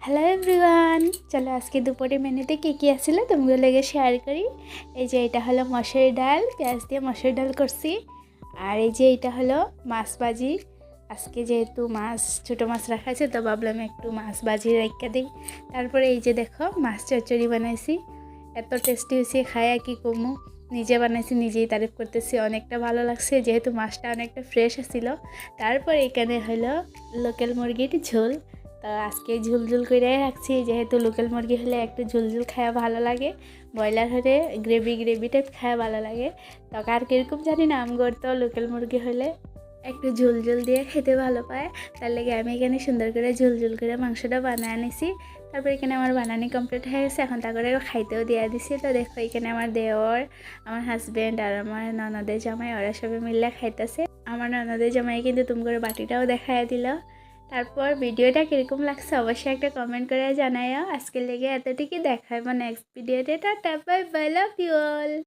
Hello everyone, চলো আজকে দুপুরে মেনুতে কী কী আসলে তোমরা লেগে শেয়ার করি। এই যে এটা হলো মসুর ডাল, পেঁয়াজ দিয়ে মসুর ডাল করছি। আর এই যে এটা হলো মাছ ভাজি। আজকে যেহেতু মাছ ছোটো মাছ রাখা আছে তো ভাবলাম একটু মাছ ভাজি রেখে দিই। তারপরে এই যে দেখো মাছ চচ্চড়ি বানাইছি, এত টেস্টি হয়েছে খায় কি কমু। নিজে বানাইছি, নিজেই তারিফ করতেছি, অনেকটা ভালো লাগছে যেহেতু মাছটা অনেকটা ফ্রেশ ছিল। তারপর এখানে হলো লোকাল মুরগির ঝোল। তো আজকে ঝুলঝুল করে রাখছি, যেহেতু লোকাল মুরগি হলে একটু ঝুলঝুল খাওয়া ভালো লাগে, ব্রয়লার হলে গ্রেভি গ্রেভি টাইপ খাওয়া ভালো লাগে। তো কার কীরকম জানি না, আমগর তো লোকাল মুরগি হলে একটু ঝুলঝুল দিয়ে খেতে ভালো পায়। তার লেগে আমি এখানে সুন্দর করে ঝুলঝুল করে মাংসটা বানিয়ে আনিছি। তারপর এখানে আমার বানানি কমপ্লিট হয়ে গেছে, এখন তা করে খাইতেও দিয়ে দিছি। তো দেখো এখানে আমার দেওর, আমার হাজব্যান্ড আর আমার ননদের জামাই ওরা সবাই মিলে খাইতেছে। আমার ননদের জামাই কিন্তু তুমি করে বাটিটাও দেখাই দিল। তারপর ভিডিওটা কীরকম লাগছে অবশ্যই একটা কমেন্ট করে জানাইও। আজকের লেগে এতটুকুই, দেখাবো নেক্সট ভিডিওতে। Tata bye bye, love you all.